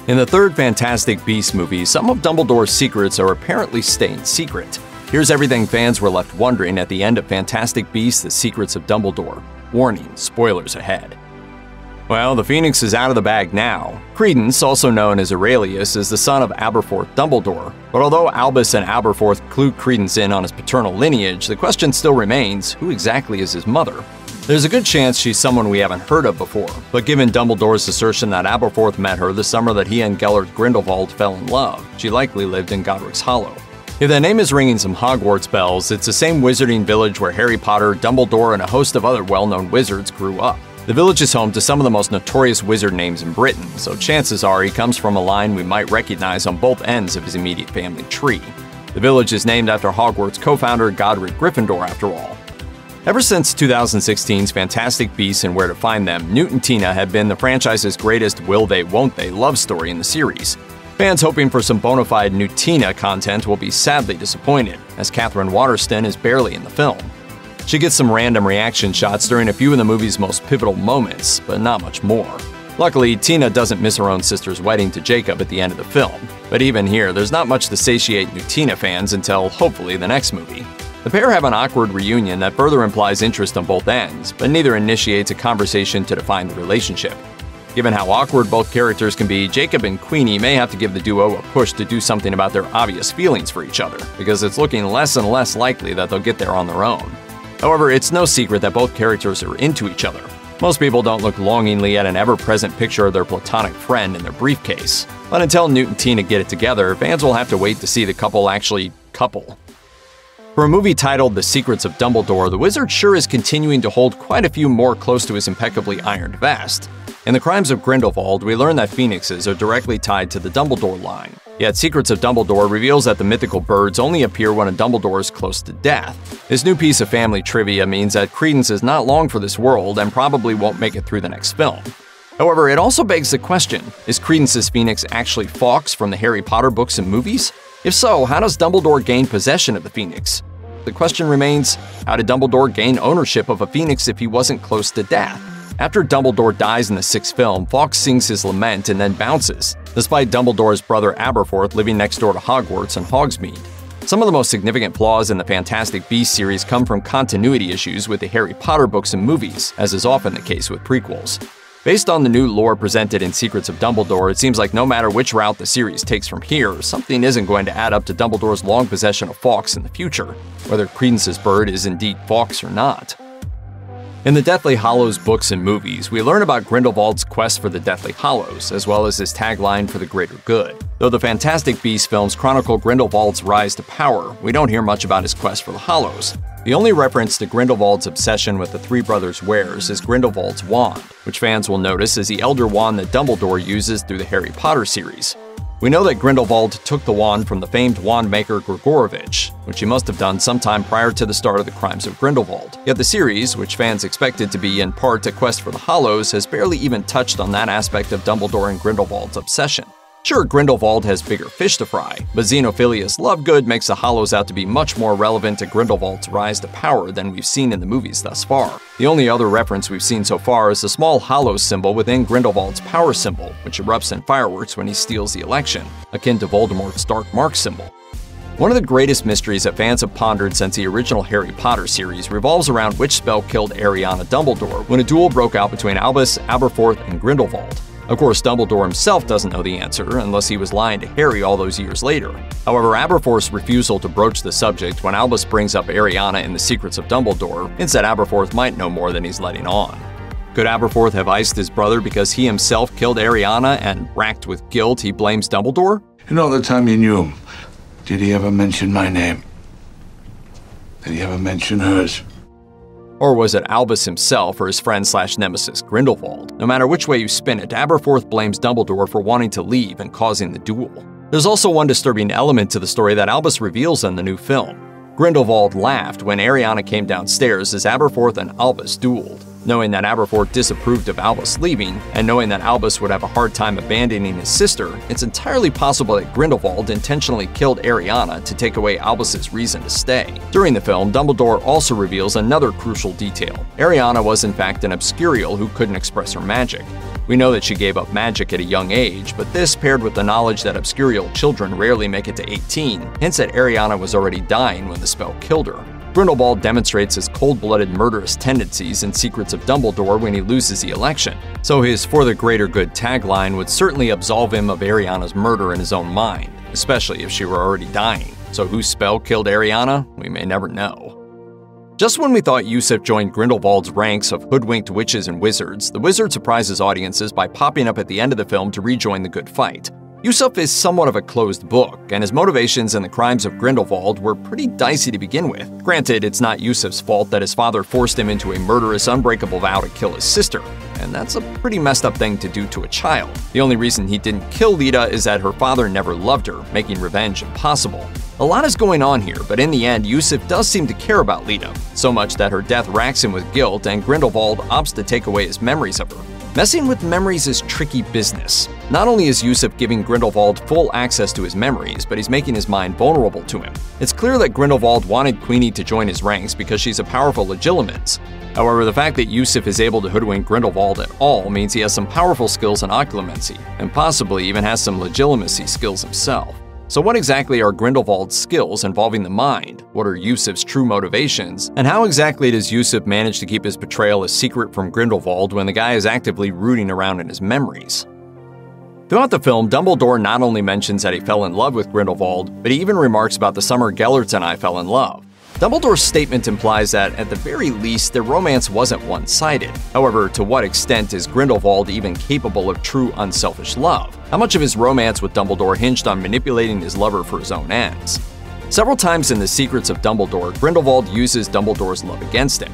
In the third Fantastic Beasts movie, some of Dumbledore's secrets are apparently staying secret. Here's everything fans were left wondering at the end of Fantastic Beasts: The Secrets of Dumbledore. Warning, spoilers ahead. Well, the Phoenix is out of the bag now. Credence, also known as Aurelius, is the son of Aberforth Dumbledore. But although Albus and Aberforth clue Credence in on his paternal lineage, the question still remains, who exactly is his mother? There's a good chance she's someone we haven't heard of before, but given Dumbledore's assertion that Aberforth met her the summer that he and Gellert Grindelwald fell in love, she likely lived in Godric's Hollow. If that name is ringing some Hogwarts bells, it's the same wizarding village where Harry Potter, Dumbledore, and a host of other well-known wizards grew up. The village is home to some of the most notorious wizard names in Britain, so chances are he comes from a line we might recognize on both ends of his immediate family tree. The village is named after Hogwarts co-founder Godric Gryffindor, after all. Ever since 2016's Fantastic Beasts and Where to Find Them, Newt and Tina have been the franchise's greatest will they, won't they love story in the series. Fans hoping for some bona fide Newtina content will be sadly disappointed, as Catherine Waterston is barely in the film. She gets some random reaction shots during a few of the movie's most pivotal moments, but not much more. Luckily, Tina doesn't miss her own sister's wedding to Jacob at the end of the film, but even here, there's not much to satiate Newtina fans until, hopefully, the next movie. The pair have an awkward reunion that further implies interest on both ends, but neither initiates a conversation to define the relationship. Given how awkward both characters can be, Jacob and Queenie may have to give the duo a push to do something about their obvious feelings for each other, because it's looking less and less likely that they'll get there on their own. However, it's no secret that both characters are into each other. Most people don't look longingly at an ever-present picture of their platonic friend in their briefcase. But until Newt and Tina get it together, fans will have to wait to see the couple actually couple. For a movie titled The Secrets of Dumbledore, the wizard sure is continuing to hold quite a few more close to his impeccably ironed vest. In The Crimes of Grindelwald, we learn that phoenixes are directly tied to the Dumbledore line. Yet Secrets of Dumbledore reveals that the mythical birds only appear when a Dumbledore is close to death. This new piece of family trivia means that Credence is not long for this world and probably won't make it through the next film. However, it also begs the question, is Credence's phoenix actually Fawkes from the Harry Potter books and movies? If so, how does Dumbledore gain possession of the phoenix? The question remains, how did Dumbledore gain ownership of a phoenix if he wasn't close to death? After Dumbledore dies in the sixth film, Fawkes sings his lament and then bounces, despite Dumbledore's brother Aberforth living next door to Hogwarts and Hogsmeade. Some of the most significant flaws in the Fantastic Beasts series come from continuity issues with the Harry Potter books and movies, as is often the case with prequels. Based on the new lore presented in Secrets of Dumbledore, it seems like no matter which route the series takes from here, something isn't going to add up to Dumbledore's long possession of Fawkes in the future, whether Credence's bird is indeed Fawkes or not. In the Deathly Hallows books and movies, we learn about Grindelwald's quest for the Deathly Hallows, as well as his tagline for the greater good. Though the Fantastic Beasts films chronicle Grindelwald's rise to power, we don't hear much about his quest for the Hallows. The only reference to Grindelwald's obsession with the three brothers' wares is Grindelwald's wand, which fans will notice is the Elder Wand that Dumbledore uses through the Harry Potter series. We know that Grindelwald took the wand from the famed wand maker Gregorovitch, which he must have done sometime prior to the start of the Crimes of Grindelwald. Yet the series, which fans expected to be in part a quest for the Hallows, has barely even touched on that aspect of Dumbledore and Grindelwald's obsession. Sure, Grindelwald has bigger fish to fry, but Xenophilius Lovegood makes the Hallows out to be much more relevant to Grindelwald's rise to power than we've seen in the movies thus far. The only other reference we've seen so far is the small Hallows symbol within Grindelwald's power symbol, which erupts in fireworks when he steals the election, akin to Voldemort's Dark Mark symbol. One of the greatest mysteries that fans have pondered since the original Harry Potter series revolves around which spell killed Ariana Dumbledore when a duel broke out between Albus, Aberforth, and Grindelwald. Of course, Dumbledore himself doesn't know the answer, unless he was lying to Harry all those years later. However, Aberforth's refusal to broach the subject when Albus brings up Ariana in The Secrets of Dumbledore hints that Aberforth might know more than he's letting on. Could Aberforth have iced his brother because he himself killed Ariana and, racked with guilt, he blames Dumbledore? In all the time you knew him, did he ever mention my name? Did he ever mention hers? Or was it Albus himself or his friend/nemesis Grindelwald? No matter which way you spin it, Aberforth blames Dumbledore for wanting to leave and causing the duel. There's also one disturbing element to the story that Albus reveals in the new film. Grindelwald laughed when Ariana came downstairs as Aberforth and Albus dueled. Knowing that Aberforth disapproved of Albus leaving, and knowing that Albus would have a hard time abandoning his sister, it's entirely possible that Grindelwald intentionally killed Ariana to take away Albus's reason to stay. During the film, Dumbledore also reveals another crucial detail. Ariana was in fact an Obscurial who couldn't express her magic. We know that she gave up magic at a young age, but this, paired with the knowledge that obscurial children rarely make it to 18, hints that Ariana was already dying when the spell killed her. Grindelwald demonstrates his cold-blooded murderous tendencies in Secrets of Dumbledore when he loses the election, so his "for the greater good" tagline would certainly absolve him of Ariana's murder in his own mind, especially if she were already dying. So whose spell killed Ariana? We may never know. Just when we thought Yusuf joined Grindelwald's ranks of hoodwinked witches and wizards, the wizard surprises audiences by popping up at the end of the film to rejoin the good fight. Yusuf is somewhat of a closed book, and his motivations and the crimes of Grindelwald were pretty dicey to begin with. Granted, it's not Yusuf's fault that his father forced him into a murderous, unbreakable vow to kill his sister, and that's a pretty messed up thing to do to a child. The only reason he didn't kill Lita is that her father never loved her, making revenge impossible. A lot is going on here, but in the end, Yusuf does seem to care about Lita, so much that her death racks him with guilt, and Grindelwald opts to take away his memories of her. Messing with memories is tricky business. Not only is Yusuf giving Grindelwald full access to his memories, but he's making his mind vulnerable to him. It's clear that Grindelwald wanted Queenie to join his ranks because she's a powerful Legilimens. However, the fact that Yusuf is able to hoodwink Grindelwald at all means he has some powerful skills in occlumency, and possibly even has some legitimacy skills himself. So what exactly are Grindelwald's skills involving the mind? What are Yusuf's true motivations? And how exactly does Yusuf manage to keep his betrayal a secret from Grindelwald when the guy is actively rooting around in his memories? Throughout the film, Dumbledore not only mentions that he fell in love with Grindelwald, but he even remarks about the summer Gellert and I fell in love. Dumbledore's statement implies that, at the very least, their romance wasn't one-sided. However, to what extent is Grindelwald even capable of true unselfish love? How much of his romance with Dumbledore hinged on manipulating his lover for his own ends? Several times in the Secrets of Dumbledore, Grindelwald uses Dumbledore's love against him.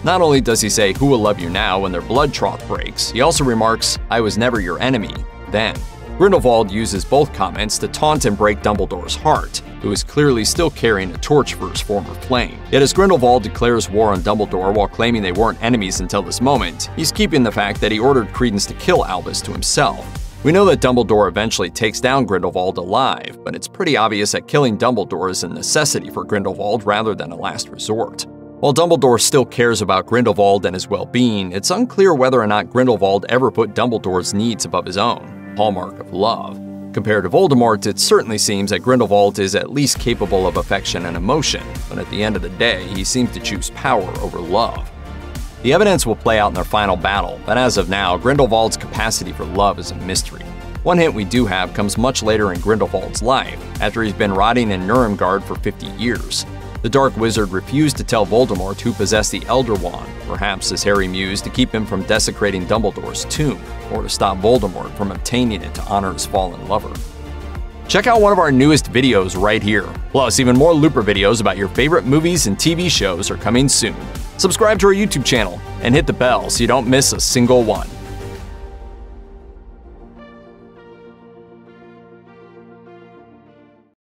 Not only does he say, "Who will love you now," when their blood trough breaks, he also remarks, "I was never your enemy, then." Grindelwald uses both comments to taunt and break Dumbledore's heart, who is clearly still carrying a torch for his former flame. Yet as Grindelwald declares war on Dumbledore while claiming they weren't enemies until this moment, he's keeping the fact that he ordered Credence to kill Albus to himself. We know that Dumbledore eventually takes down Grindelwald alive, but it's pretty obvious that killing Dumbledore is a necessity for Grindelwald rather than a last resort. While Dumbledore still cares about Grindelwald and his well-being, it's unclear whether or not Grindelwald ever put Dumbledore's needs above his own, hallmark of love. Compared to Voldemort, it certainly seems that Grindelwald is at least capable of affection and emotion, but at the end of the day, he seems to choose power over love. The evidence will play out in their final battle, but as of now, Grindelwald's capacity for love is a mystery. One hint we do have comes much later in Grindelwald's life, after he's been rotting in Nuremberg for 50 years. The Dark Wizard refused to tell Voldemort who possessed the Elder Wand, perhaps, as Harry mused, to keep him from desecrating Dumbledore's tomb, or to stop Voldemort from obtaining it to honor his fallen lover. Check out one of our newest videos right here. Plus, even more Looper videos about your favorite movies and TV shows are coming soon. Subscribe to our YouTube channel and hit the bell so you don't miss a single one.